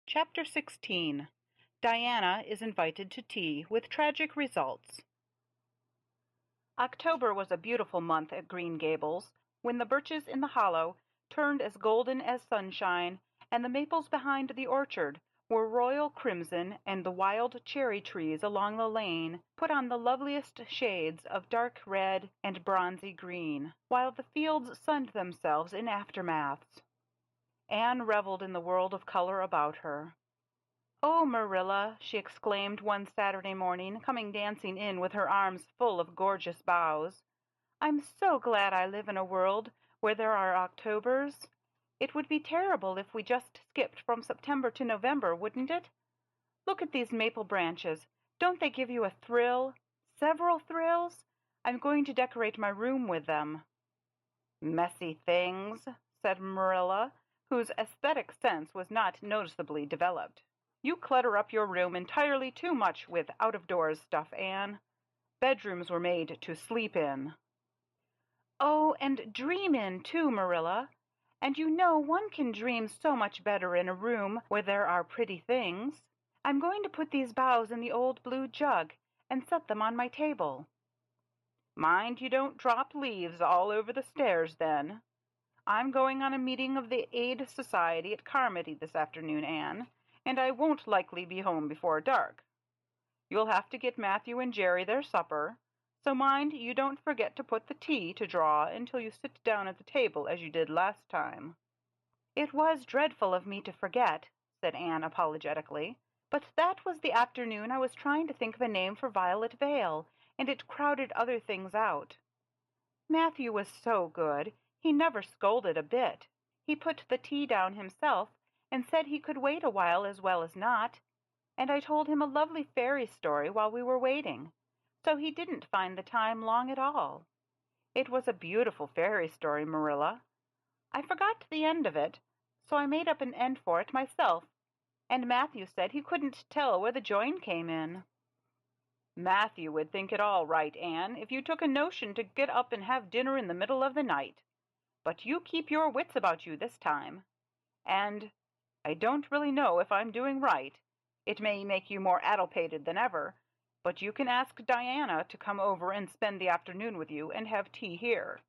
Chapter 16. Diana is invited to tea with tragic results. October was a beautiful month at Green Gables, when the birches in the hollow turned as golden as sunshine, and the maples behind the orchard were royal crimson, and the wild cherry trees along the lane put on the loveliest shades of dark red and bronzy green, while the fields sunned themselves in aftermaths. Anne reveled in the world of color about her. "Oh, Marilla," she exclaimed one Saturday morning, coming dancing in with her arms full of gorgeous boughs, "I'm so glad I live in a world where there are Octobers. It would be terrible if we just skipped from September to November, wouldn't it? Look at these maple branches. Don't they give you a thrill? Several thrills? I'm going to decorate my room with them." "Messy things," said Marilla, whose aesthetic sense was not noticeably developed. "You clutter up your room entirely too much with out-of-doors stuff, Anne. Bedrooms were made to sleep in." "Oh, and dream in, too, Marilla. And you know one can dream so much better in a room where there are pretty things. I'm going to put these boughs in the old blue jug and set them on my table." "Mind you don't drop leaves all over the stairs, then. I'm going on a meeting of the Aid Society at Carmody this afternoon, Anne, and I won't likely be home before dark. You'll have to get Matthew and Jerry their supper, so mind you don't forget to put the tea to draw until you sit down at the table as you did last time." "It was dreadful of me to forget," said Anne apologetically, "but that was the afternoon I was trying to think of a name for Violet Vale, and it crowded other things out. Matthew was so good. He never scolded a bit. He put the tea down himself and said he could wait a while as well as not, and I told him a lovely fairy story while we were waiting, so he didn't find the time long at all. It was a beautiful fairy story, Marilla. I forgot the end of it, so I made up an end for it myself, and Matthew said he couldn't tell where the join came in." "Matthew would think it all right, Anne, if you took a notion to get up and have dinner in the middle of the night. But you keep your wits about you this time. And I don't really know if I'm doing right. It may make you more addlepated than ever, but you can ask Diana to come over and spend the afternoon with you and have tea here."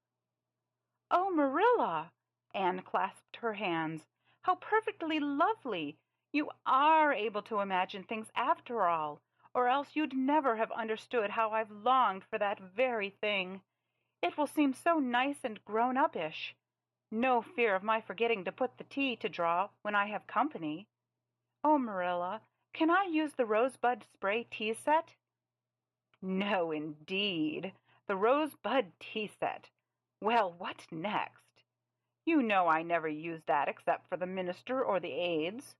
"Oh, Marilla!" Anne clasped her hands. "How perfectly lovely! You are able to imagine things after all, or else you'd never have understood how I've longed for that very thing. It will seem so nice and grown-up-ish. No fear of my forgetting to put the tea to draw when I have company. Oh, Marilla, can I use the rosebud spray tea set?" "No, indeed. The rosebud tea set. Well, what next? You know I never use that except for the minister or the aides.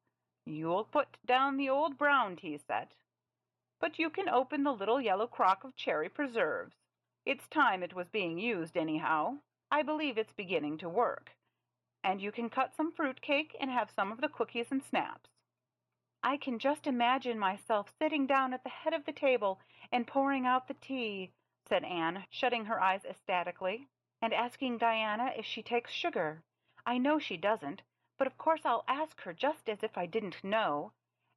You'll put down the old brown tea set. But you can open the little yellow crock of cherry preserves. It's time it was being used anyhow. I believe it's beginning to work. And you can cut some fruit cake and have some of the cookies and snaps." "I can just imagine myself sitting down at the head of the table and pouring out the tea," said Anne, shutting her eyes ecstatically, "and asking Diana if she takes sugar. I know she doesn't, but of course I'll ask her just as if I didn't know,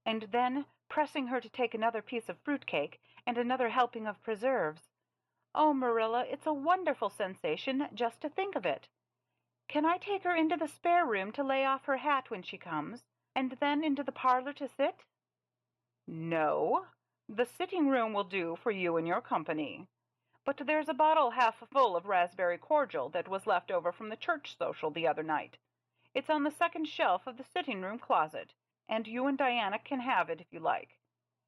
and then pressing her to take another piece of fruit cake and another helping of preserves. Oh, Marilla, it's a wonderful sensation just to think of it. Can I take her into the spare room to lay off her hat when she comes, and then into the parlor to sit?" "No, the sitting room will do for you and your company. But there's a bottle half full of raspberry cordial that was left over from the church social the other night. It's on the second shelf of the sitting room closet, and you and Diana can have it if you like,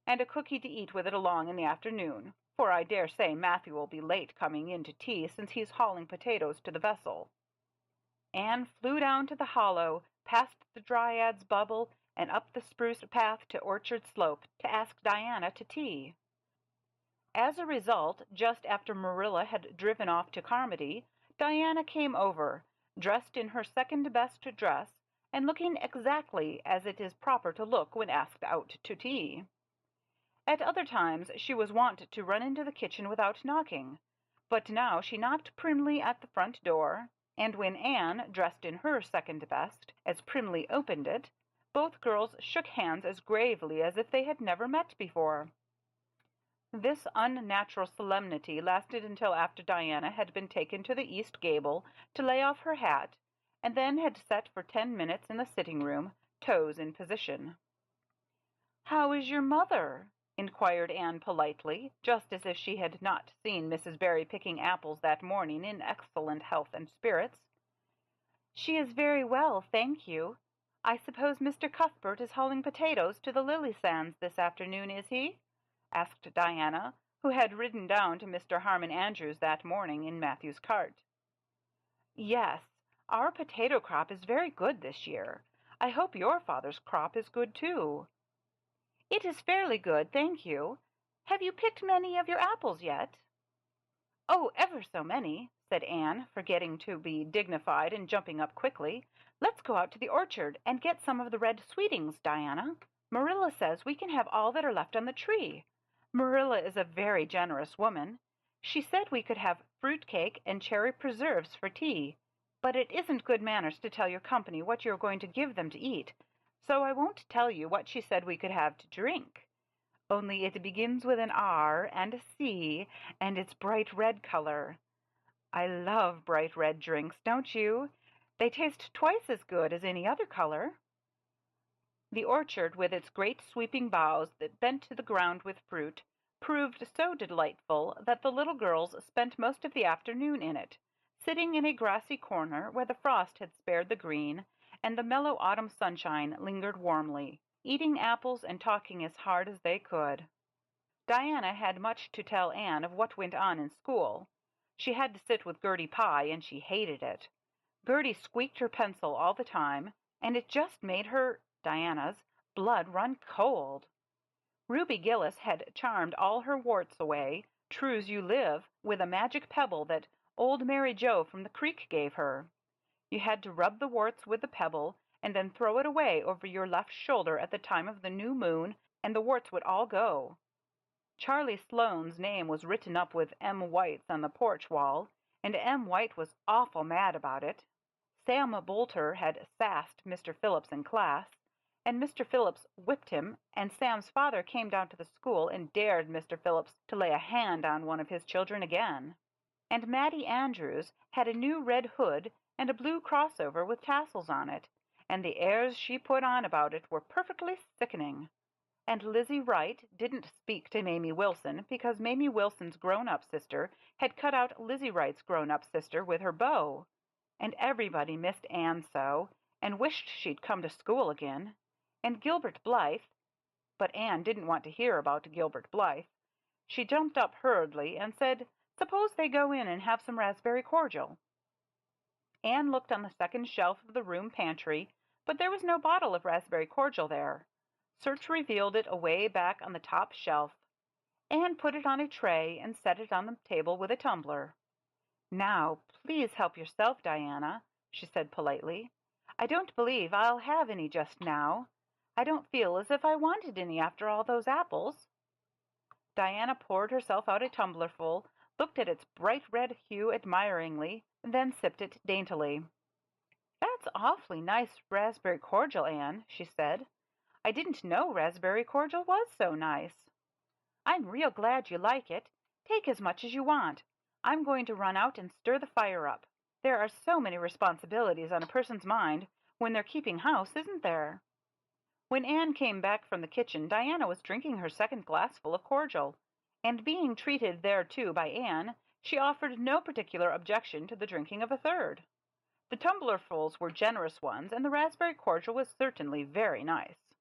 and a cookie to eat with it along in the afternoon, for I dare say Matthew will be late coming in to tea since he's hauling potatoes to the vessel." Anne flew down to the hollow, past the Dryad's Bubble, and up the spruce path to Orchard Slope to ask Diana to tea. As a result, just after Marilla had driven off to Carmody, Diana came over, dressed in her second-best dress, and looking exactly as it is proper to look when asked out to tea. At other times she was wont to run into the kitchen without knocking, but now she knocked primly at the front door, and when Anne, dressed in her second best, as primly opened it, Both girls shook hands as gravely as if they had never met before. This unnatural solemnity lasted until after Diana had been taken to the east gable to lay off her hat, and then had sat for 10 minutes in the sitting-room, toes in position. "How is your mother?" inquired Anne politely, just as if she had not seen Mrs. Barry picking apples that morning in excellent health and spirits. "She is very well, thank you. I suppose Mr. Cuthbert is hauling potatoes to the lily sands this afternoon, is he?" asked Diana, who had ridden down to Mr. Harmon Andrews that morning in Matthew's cart. "Yes, our potato crop is very good this year. I hope your father's crop is good too." "It is fairly good, thank you. Have you picked many of your apples yet?" "Oh, ever so many," said Anne, forgetting to be dignified and jumping up quickly. "Let's go out to the orchard and get some of the red sweetings, Diana. Marilla says we can have all that are left on the tree. Marilla is a very generous woman. She said we could have fruit cake and cherry preserves for tea, but it isn't good manners to tell your company what you're going to give them to eat, so I won't tell you what she said we could have to drink. Only it begins with an R and a C, and it's bright red color. I love bright red drinks, don't you? They taste twice as good as any other color." The orchard, with its great sweeping boughs that bent to the ground with fruit, proved so delightful that the little girls spent most of the afternoon in it, sitting in a grassy corner where the frost had spared the green, and the mellow autumn sunshine lingered warmly, eating apples and talking as hard as they could. Diana had much to tell Anne of what went on in school. She had to sit with Gertie Pye, and she hated it. Gertie squeaked her pencil all the time, and it just made her, Diana's, blood run cold. Ruby Gillis had charmed all her warts away, true's you live, with a magic pebble that old Mary Joe from the creek gave her. You had to rub the warts with the pebble, and then throw it away over your left shoulder at the time of the new moon, and the warts would all go. Charlie Sloane's name was written up with M. White's on the porch wall, and M. White was awful mad about it. Sam Boulter had sassed Mr. Phillips in class, and Mr. Phillips whipped him, and Sam's father came down to the school and dared Mr. Phillips to lay a hand on one of his children again. And Mattie Andrews had a new red hood and a blue crossover with tassels on it, and the airs she put on about it were perfectly sickening. And Lizzie Wright didn't speak to Mamie Wilson because Mamie Wilson's grown-up sister had cut out Lizzie Wright's grown-up sister with her bow. And everybody missed Anne so, and wished she'd come to school again. And Gilbert Blythe, but Anne didn't want to hear about Gilbert Blythe. She jumped up hurriedly and said, "Suppose they go in and have some raspberry cordial." Anne looked on the second shelf of the room pantry, but there was no bottle of raspberry cordial there. Search revealed it away back on the top shelf. Anne put it on a tray and set it on the table with a tumbler. "Now, please help yourself, Diana," she said politely. "I don't believe I'll have any just now. I don't feel as if I wanted any after all those apples." Diana poured herself out a tumblerful, looked at its bright red hue admiringly, then sipped it daintily. "That's awfully nice raspberry cordial, Anne," she said. "I didn't know raspberry cordial was so nice." "I'm real glad you like it. Take as much as you want. I'm going to run out and stir the fire up. There are so many responsibilities on a person's mind when they're keeping house, isn't there?" When Anne came back from the kitchen, Diana was drinking her second glassful of cordial, and being treated thereto by Anne, she offered no particular objection to the drinking of a third. The tumblerfuls were generous ones, and the raspberry cordial was certainly very nice.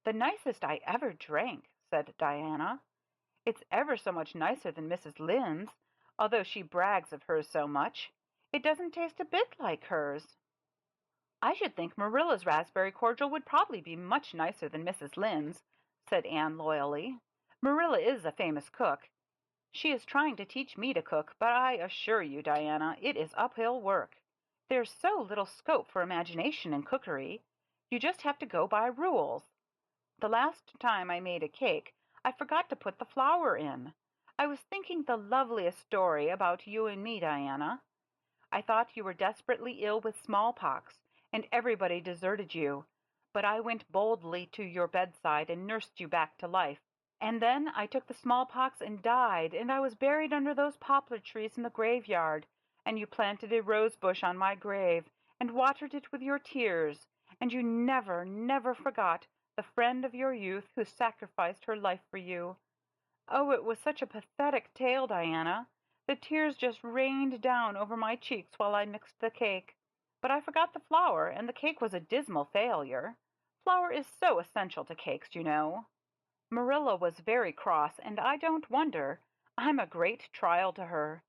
"The nicest I ever drank," said Diana. "It's ever so much nicer than Mrs. Lynde's, although she brags of hers so much. It doesn't taste a bit like hers." "I should think Marilla's raspberry cordial would probably be much nicer than Mrs. Lynde's," said Anne loyally. "Marilla is a famous cook. She is trying to teach me to cook, but I assure you, Diana, it is uphill work. There's so little scope for imagination in cookery. You just have to go by rules. The last time I made a cake, I forgot to put the flour in. I was thinking the loveliest story about you and me, Diana. I thought you were desperately ill with smallpox, and everybody deserted you. But I went boldly to your bedside and nursed you back to life. And then I took the smallpox and died, and I was buried under those poplar trees in the graveyard, and you planted a rose bush on my grave, and watered it with your tears, and you never, never forgot the friend of your youth who sacrificed her life for you. Oh, it was such a pathetic tale, Diana. The tears just rained down over my cheeks while I mixed the cake. But I forgot the flour, and the cake was a dismal failure. Flour is so essential to cakes, you know. Marilla was very cross, and I don't wonder. I'm a great trial to her.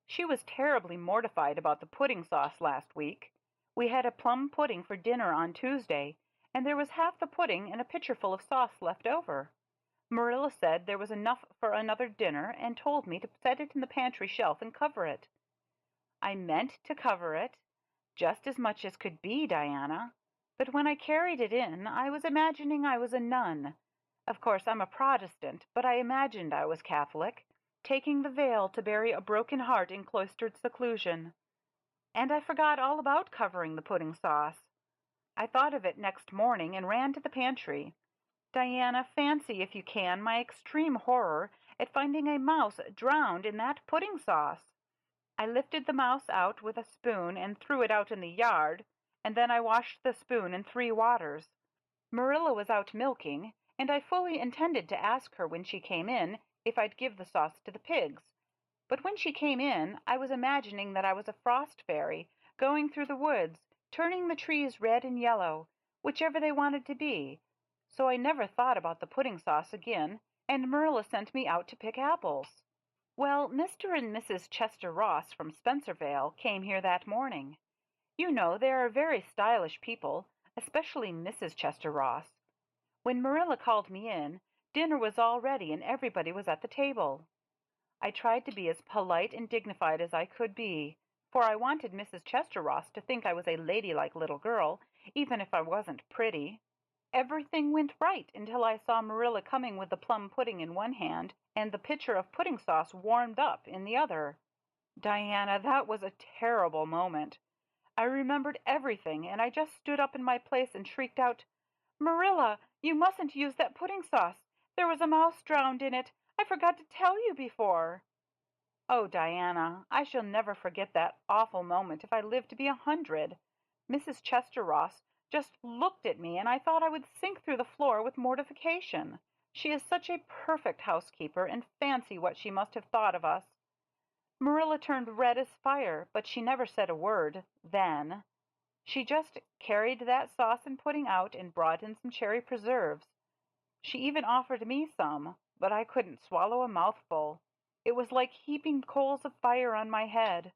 She was terribly mortified about the pudding sauce last week. We had a plum pudding for dinner on Tuesday, and there was half the pudding and a pitcherful of sauce left over. Marilla said there was enough for another dinner and told me to set it in the pantry shelf and cover it. I meant to cover it, just as much as could be, Diana. But when I carried it in, I was imagining I was a nun. Of course, I'm a Protestant, but I imagined I was Catholic, taking the veil to bury a broken heart in cloistered seclusion. And I forgot all about covering the pudding sauce. I thought of it next morning and ran to the pantry. Diana, fancy, if you can, my extreme horror at finding a mouse drowned in that pudding sauce. I lifted the mouse out with a spoon and threw it out in the yard, and then I washed the spoon in 3 waters. Marilla was out milking, and I fully intended to ask her when she came in if I'd give the sauce to the pigs. But when she came in, I was imagining that I was a frost fairy going through the woods, turning the trees red and yellow, whichever they wanted to be. So I never thought about the pudding sauce again, and Marilla sent me out to pick apples. Well, Mr. and Mrs. Chester Ross from Spencervale came here that morning. You know, they are very stylish people, especially Mrs. Chester Ross. When Marilla called me in, dinner was all ready and everybody was at the table. I tried to be as polite and dignified as I could be, for I wanted Mrs. Chester Ross to think I was a ladylike little girl, even if I wasn't pretty. Everything went right until I saw Marilla coming with the plum pudding in one hand and the pitcher of pudding sauce warmed up in the other. Diana, that was a terrible moment. I remembered everything, and I just stood up in my place and shrieked out, "Marilla, you mustn't use that pudding sauce. There was a mouse drowned in it. I forgot to tell you before." Oh, Diana, I shall never forget that awful moment if I live to be 100. Mrs. Chester Ross just looked at me, and I thought I would sink through the floor with mortification. She is such a perfect housekeeper, and fancy what she must have thought of us. Marilla turned red as fire, but she never said a word then. She just carried that sauce and pudding out and brought in some cherry preserves. She even offered me some, but I couldn't swallow a mouthful. It was like heaping coals of fire on my head.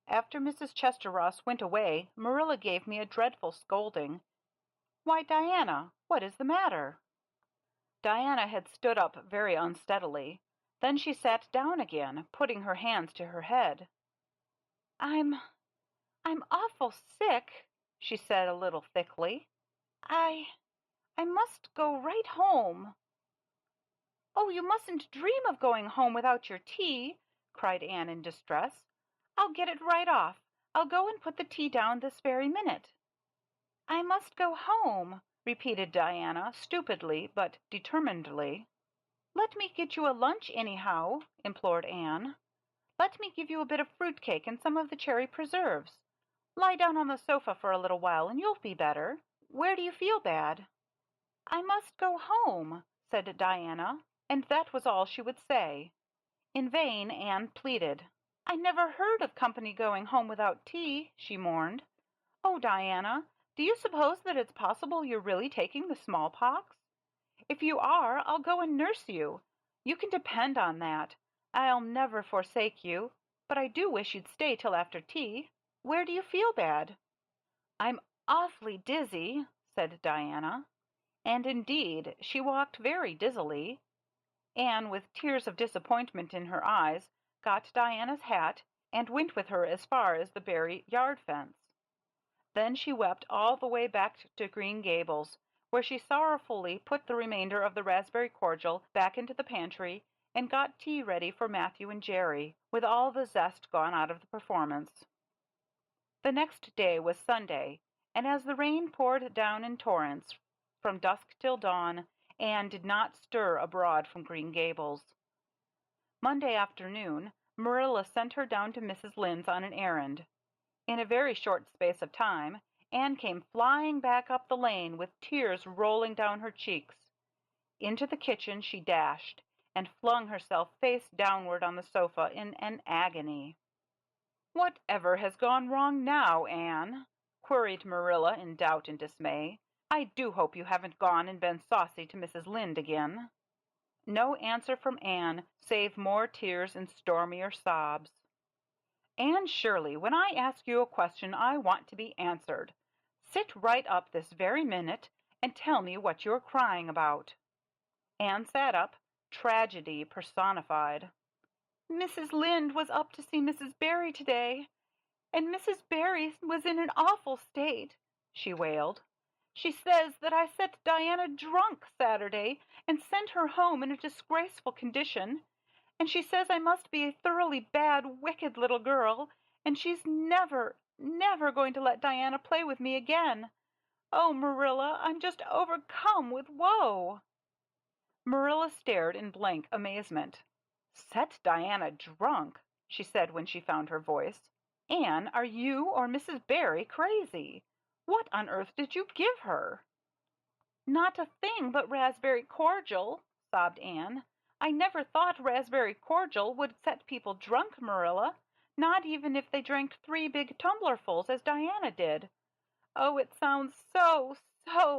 After Mrs. Chester Ross went away, Marilla gave me a dreadful scolding. "Why, Diana, what is the matter?" Diana had stood up very unsteadily. Then she sat down again, putting her hands to her head. I'm awful sick," she said a little thickly. I must go right home." "Oh, you mustn't dream of going home without your tea," cried Anne in distress. "I'll get it right off. I'll go and put the tea down this very minute." "I must go home," repeated Diana, stupidly but determinedly. "Let me get you a lunch anyhow," implored Anne. "Let me give you a bit of fruit cake and some of the cherry preserves. Lie down on the sofa for a little while and you'll be better. Where do you feel bad?" "I must go home," said Diana, and that was all she would say. In vain Anne pleaded. "I never heard of company going home without tea," she mourned. "Oh, Diana, do you suppose that it's possible you're really taking the smallpox? If you are, I'll go and nurse you. You can depend on that. I'll never forsake you, but I do wish you'd stay till after tea. Where do you feel bad?" "I'm awfully dizzy," said Diana. And indeed, she walked very dizzily. Anne, with tears of disappointment in her eyes, got Diana's hat and went with her as far as the Barry yard fence. Then she wept all the way back to Green Gables, where she sorrowfully put the remainder of the raspberry cordial back into the pantry and got tea ready for Matthew and Jerry, with all the zest gone out of the performance. The next day was Sunday, and as the rain poured down in torrents from dusk till dawn, Anne did not stir abroad from Green Gables. Monday afternoon, Marilla sent her down to Mrs. Lynde's on an errand. In a very short space of time, Anne came flying back up the lane with tears rolling down her cheeks. Into the kitchen she dashed, and flung herself face downward on the sofa in an agony. "Whatever has gone wrong now, Anne?" queried Marilla in doubt and dismay. "I do hope you haven't gone and been saucy to Mrs. Lynde again." No answer from Anne, save more tears and stormier sobs. "Anne Shirley, when I ask you a question I want to be answered. Sit right up this very minute and tell me what you're crying about." Anne sat up, tragedy personified. "Mrs. Lynde was up to see Mrs. Barry today, and Mrs. Barry was in an awful state," she wailed. "She says that I set Diana drunk Saturday and sent her home in a disgraceful condition, and she says I must be a thoroughly bad, wicked little girl, and she's never, never going to let Diana play with me again. Oh, Marilla, I'm just overcome with woe." Marilla stared in blank amazement. "Set Diana drunk?" she said when she found her voice. "Anne, are you or Mrs. Barry crazy? What on earth did you give her?" "Not a thing but raspberry cordial," sobbed Anne. "I never thought raspberry cordial would set people drunk, Marilla, not even if they drank 3 big tumblerfuls as Diana did. Oh, it sounds so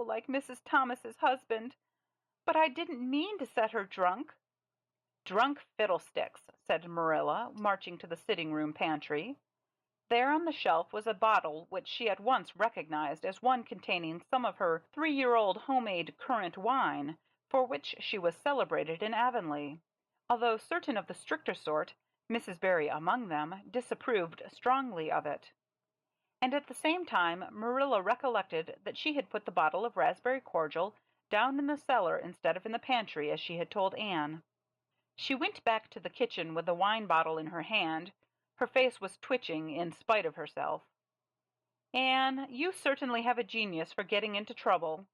like Mrs. Thomas's husband. But I didn't mean to set her drunk." "Drunk fiddlesticks," said Marilla, marching to the sitting-room pantry. There on the shelf was a bottle which she at once recognized as one containing some of her 3-year-old homemade currant wine, for which she was celebrated in Avonlea, although certain of the stricter sort, Mrs. Barry among them, disapproved strongly of it. And at the same time Marilla recollected that she had put the bottle of raspberry cordial down in the cellar instead of in the pantry as she had told Anne. She went back to the kitchen with the wine bottle in her hand. Her face was twitching in spite of herself. "Anne, you certainly have a genius for getting into trouble.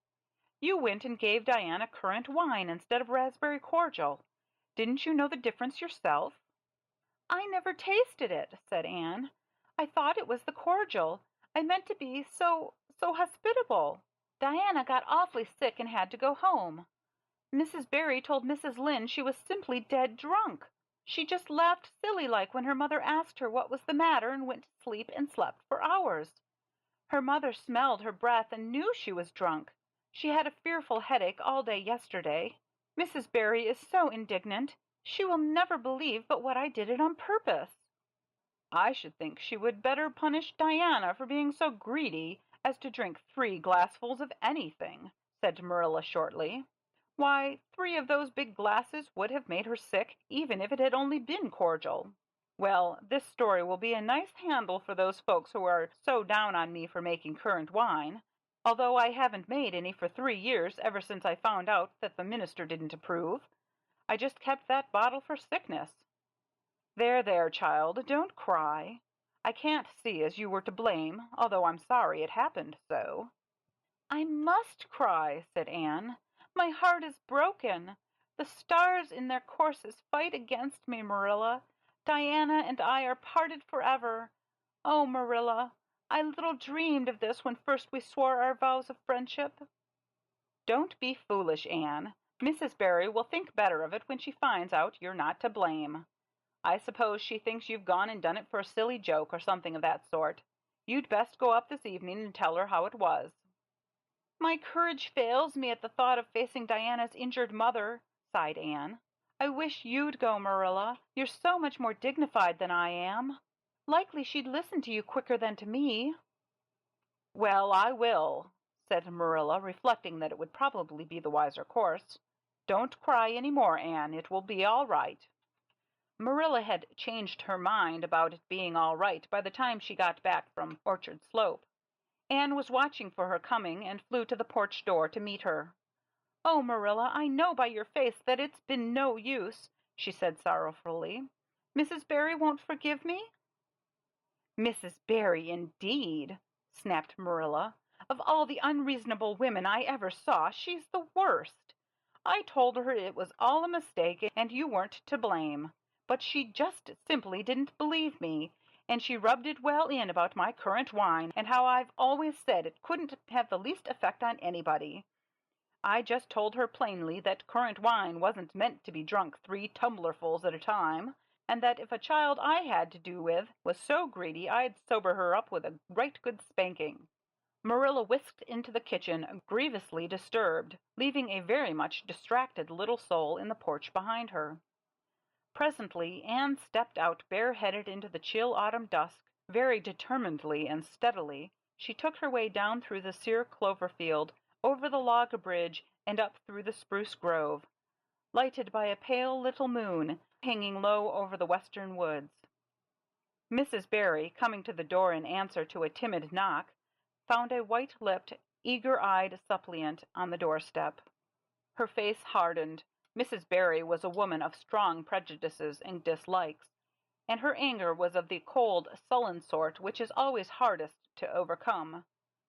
You went and gave Diana currant wine instead of raspberry cordial. Didn't you know the difference yourself?" "I never tasted it," said Anne. "I thought it was the cordial. I meant to be so hospitable. Diana got awfully sick and had to go home. Mrs. Barry told Mrs. Lynde she was simply dead drunk. She just laughed silly-like when her mother asked her what was the matter and went to sleep and slept for hours. Her mother smelled her breath and knew she was drunk. She had a fearful headache all day yesterday. Mrs. Barry is so indignant. She will never believe but what I did it on purpose." "I should think she would better punish Diana for being so greedy as to drink 3 glassfuls of anything," said Marilla shortly. "Why, 3 of those big glasses would have made her sick, even if it had only been cordial. Well, this story will be a nice handle for those folks who are so down on me for making currant wine, although I haven't made any for 3 years ever since I found out that the minister didn't approve. I just kept that bottle for sickness. There, child, don't cry. I can't see as you were to blame, although I'm sorry it happened so." "I must cry," said Anne. "My heart is broken. The stars in their courses fight against me, Marilla. Diana and I are parted forever. Oh, Marilla, I little dreamed of this when first we swore our vows of friendship." "Don't be foolish, Anne. Mrs. Barry will think better of it when she finds out you're not to blame. I suppose she thinks you've gone and done it for a silly joke or something of that sort. You'd best go up this evening and tell her how it was." "My courage fails me at the thought of facing Diana's injured mother," sighed Anne. "I wish you'd go, Marilla. You're so much more dignified than I am. Likely she'd listen to you quicker than to me." "Well, I will," said Marilla, reflecting that it would probably be the wiser course. "Don't cry any more, Anne. It will be all right." Marilla had changed her mind about it being all right by the time she got back from Orchard Slope. Anne was watching for her coming and flew to the porch door to meet her. "Oh, Marilla, I know by your face that it's been no use," she said sorrowfully. "Mrs. Barry won't forgive me?" "Mrs. Barry, indeed!" snapped Marilla. Of all the unreasonable women I ever saw, she's the worst. I told her it was all a mistake and you weren't to blame. But she just simply didn't believe me, and she rubbed it well in about my currant wine and how I've always said it couldn't have the least effect on anybody. I just told her plainly that currant wine wasn't meant to be drunk 3 tumblerfuls at a time, and that if a child I had to do with was so greedy I'd sober her up with a right good spanking. Marilla whisked into the kitchen, grievously disturbed, leaving a very much distracted little soul in the porch behind her. Presently Anne stepped out bareheaded into the chill autumn dusk. Very determinedly and steadily she took her way down through the sere clover field, over the log bridge, and up through the spruce grove, lighted by a pale little moon hanging low over the western woods. Mrs. Barry, coming to the door in answer to a timid knock, found a white-lipped, eager-eyed suppliant on the doorstep. Her face hardened. Mrs. Barry was a woman of strong prejudices and dislikes, and her anger was of the cold, sullen sort which is always hardest to overcome.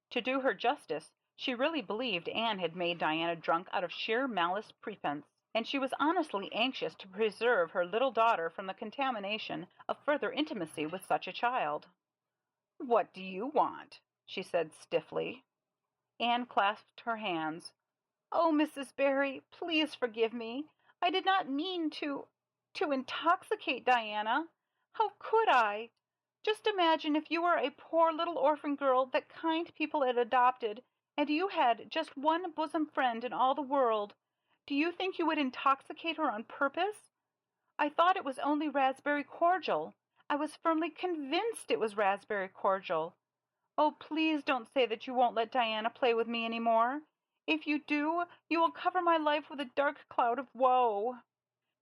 To do her justice, she really believed Anne had made Diana drunk out of sheer malice prepense, and she was honestly anxious to preserve her little daughter from the contamination of further intimacy with such a child. "What do you want?" she said stiffly. Anne clasped her hands. "Oh, Mrs. Barry, please forgive me. I did not mean to intoxicate Diana. How could I? Just imagine if you were a poor little orphan girl that kind people had adopted, and you had just one bosom friend in all the world. Do you think you would intoxicate her on purpose? I thought it was only raspberry cordial. I was firmly convinced it was raspberry cordial. Oh, please don't say that you won't let Diana play with me any more. If you do, you will cover my life with a dark cloud of woe."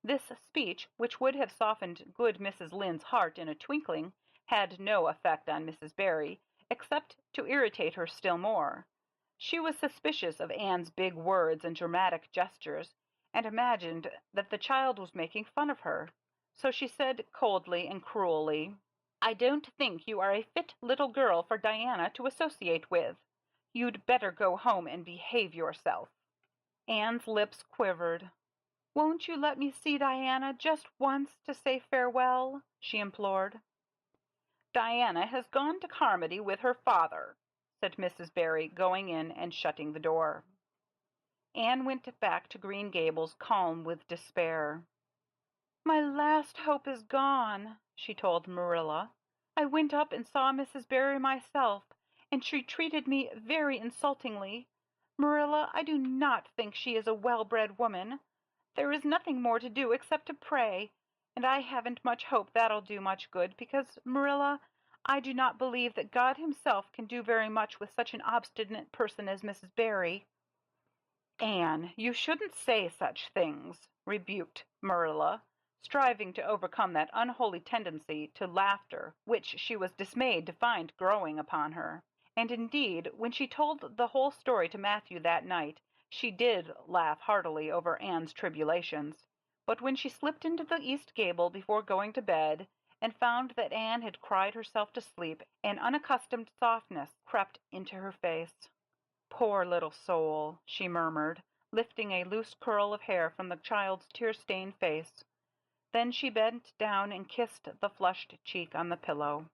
This speech, which would have softened good Mrs. Lynde's heart in a twinkling, had no effect on Mrs. Barry, except to irritate her still more. She was suspicious of Anne's big words and dramatic gestures, and imagined that the child was making fun of her. So she said coldly and cruelly, "I don't think you are a fit little girl for Diana to associate with. You'd better go home and behave yourself." Anne's lips quivered. "Won't you let me see Diana just once to say farewell?" she implored. "Diana has gone to Carmody with her father," said Mrs. Barry, going in and shutting the door. Anne went back to Green Gables calm with despair. "My last hope is gone," she told Marilla. "I went up and saw Mrs. Barry myself, and she treated me very insultingly. Marilla, I do not think she is a well-bred woman. There is nothing more to do except to pray, and I haven't much hope that'll do much good, because, Marilla, I do not believe that God himself can do very much with such an obstinate person as Mrs. Barry." "Anne, you shouldn't say such things," rebuked Marilla, striving to overcome that unholy tendency to laughter which she was dismayed to find growing upon her. And indeed, when she told the whole story to Matthew that night, she did laugh heartily over Anne's tribulations. But when she slipped into the east gable before going to bed, and found that Anne had cried herself to sleep, an unaccustomed softness crept into her face. "Poor little soul," she murmured, lifting a loose curl of hair from the child's tear-stained face. Then she bent down and kissed the flushed cheek on the pillow.